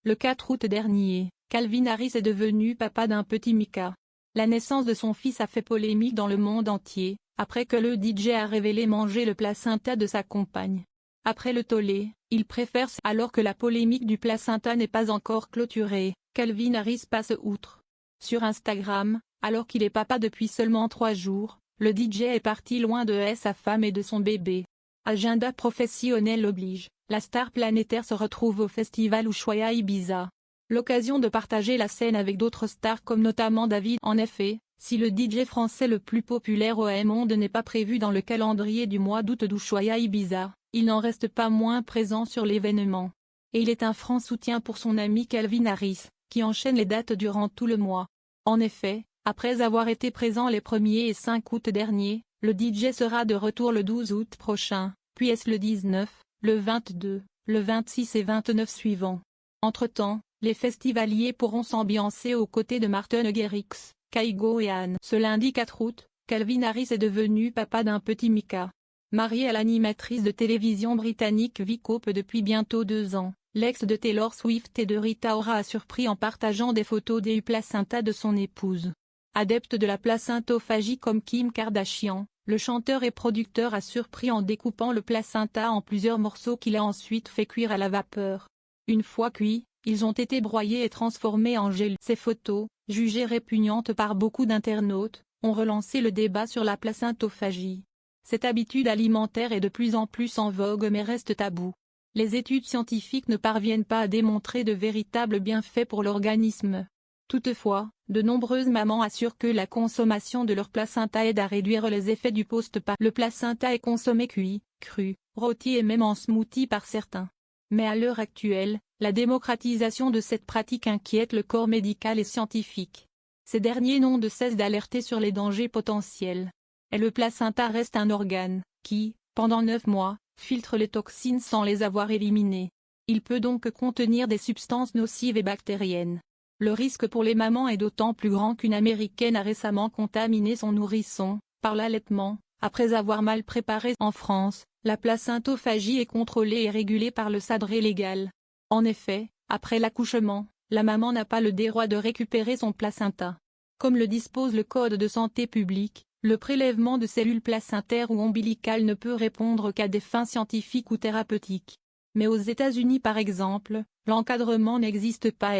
Le 4 août dernier, Calvin Harris est devenu papa d'un petit Micah. La naissance de son fils a fait polémique dans le monde entier, après que le DJ a révélé manger le placenta de sa compagne. Après le tollé, il préfère alors que la polémique du placenta n'est pas encore clôturée, Calvin Harris passe outre. Sur Instagram, alors qu'il est papa depuis seulement 3 jours, le DJ est parti loin de sa femme et de son bébé. Agenda professionnel oblige, la star planétaire se retrouve au festival Ushuaïa Ibiza. L'occasion de partager la scène avec d'autres stars comme notamment David. En effet, si le DJ français le plus populaire au monde n'est pas prévu dans le calendrier du mois d'août d'Ushuaïa Ibiza, il n'en reste pas moins présent sur l'événement. Et il est un franc soutien pour son ami Calvin Harris, qui enchaîne les dates durant tout le mois. En effet, après avoir été présent les 1er et 5 août dernier, le DJ sera de retour le 12 août prochain, puis le 19, le 22, le 26 et 29 suivants. Entre-temps, les festivaliers pourront s'ambiancer aux côtés de Martin Garrix, Kygo et Anne. Ce lundi 4 août, Calvin Harris est devenu papa d'un petit Micah. Marié à l'animatrice de télévision britannique Vic Hope depuis bientôt 2 ans, l'ex de Taylor Swift et de Rita Ora a surpris en partageant des photos du placenta de son épouse. Adepte de la placentophagie comme Kim Kardashian, le chanteur et producteur a surpris en découpant le placenta en plusieurs morceaux qu'il a ensuite fait cuire à la vapeur. Une fois cuits, ils ont été broyés et transformés en gel. Ces photos, jugées répugnantes par beaucoup d'internautes, ont relancé le débat sur la placentophagie. Cette habitude alimentaire est de plus en plus en vogue mais reste taboue. Les études scientifiques ne parviennent pas à démontrer de véritables bienfaits pour l'organisme. Toutefois, de nombreuses mamans assurent que la consommation de leur placenta aide à réduire les effets du postpartum. Le placenta est consommé cuit, cru, rôti et même en smoothie par certains. Mais à l'heure actuelle, la démocratisation de cette pratique inquiète le corps médical et scientifique. Ces derniers n'ont de cesse d'alerter sur les dangers potentiels. Et le placenta reste un organe, qui, pendant 9 mois, filtre les toxines sans les avoir éliminées. Il peut donc contenir des substances nocives et bactériennes. Le risque pour les mamans est d'autant plus grand qu'une Américaine a récemment contaminé son nourrisson, par l'allaitement, après avoir mal préparé. En France, la placentophagie est contrôlée et régulée par le cadre légal. En effet, après l'accouchement, la maman n'a pas le droit de récupérer son placenta. Comme le dispose le Code de santé publique, le prélèvement de cellules placentaires ou ombilicales ne peut répondre qu'à des fins scientifiques ou thérapeutiques. Mais aux États-Unis par exemple, l'encadrement n'existe pas.